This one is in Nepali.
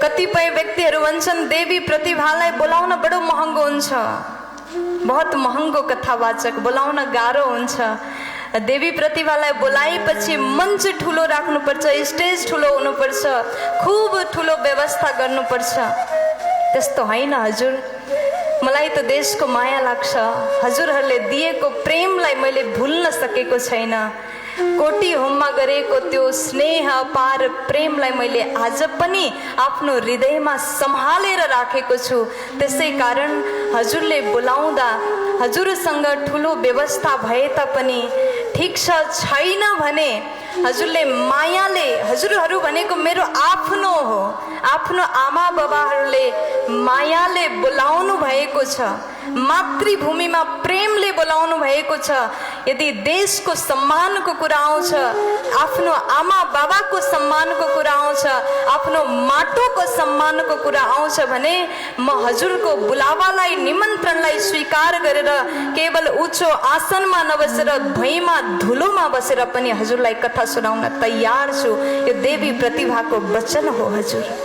कतिपय व्यक्तिहरू भन्छन् देवी प्रतिभालाई बोलाउन बडो महँगो हुन्छ, बहुत महँगो कथावाचक, बोलाउन गाह्रो हुन्छ। देवी प्रतिभालाई बोलाएपछि मञ्च ठुलो राख्नुपर्छ, स्टेज ठुलो हुनुपर्छ, खुब ठुलो व्यवस्था गर्नुपर्छ। त्यस्तो होइन हजुर। मलाई त देशको माया लाग्छ, हजुरहरूले दिएको प्रेमलाई मैले भुल्न सकेको छैन। कोटी होममा गरेको त्यो स्नेह अपार प्रेमलाई मैले आज पनि आफ्नो हृदयमा सम्हालेर राखेको छु। त्यसै कारण हजुरले बोलाउँदा हजुरसँग ठुलो व्यवस्था भए तापनि ठिक छ छैन भने हजुरले मायाले, हजुरहरू भनेको मेरो आफ्नो हो, आफ्नो आमा बाबाहरूले मायाले बोलाउनु भएको छ, मातृभूमिमा प्रेमले बोलाउनु भएको छ। यदि देशको सम्मानको कुरा आउँछ, आफ्नो आमा बाबाको सम्मानको कुरा आउँछ, आफ्नो माटोको सम्मानको कुरा आउँछ भने म हजुरको बुलावालाई, निमन्त्रणलाई स्वीकार गरेर केवल उच्च आसनमा नबसेर भुइँमा धुलोमा बसेर पनि हजुरलाई कथा सुनाउन तयार छु। यो देवी प्रतिभाको वचन हो हजुर।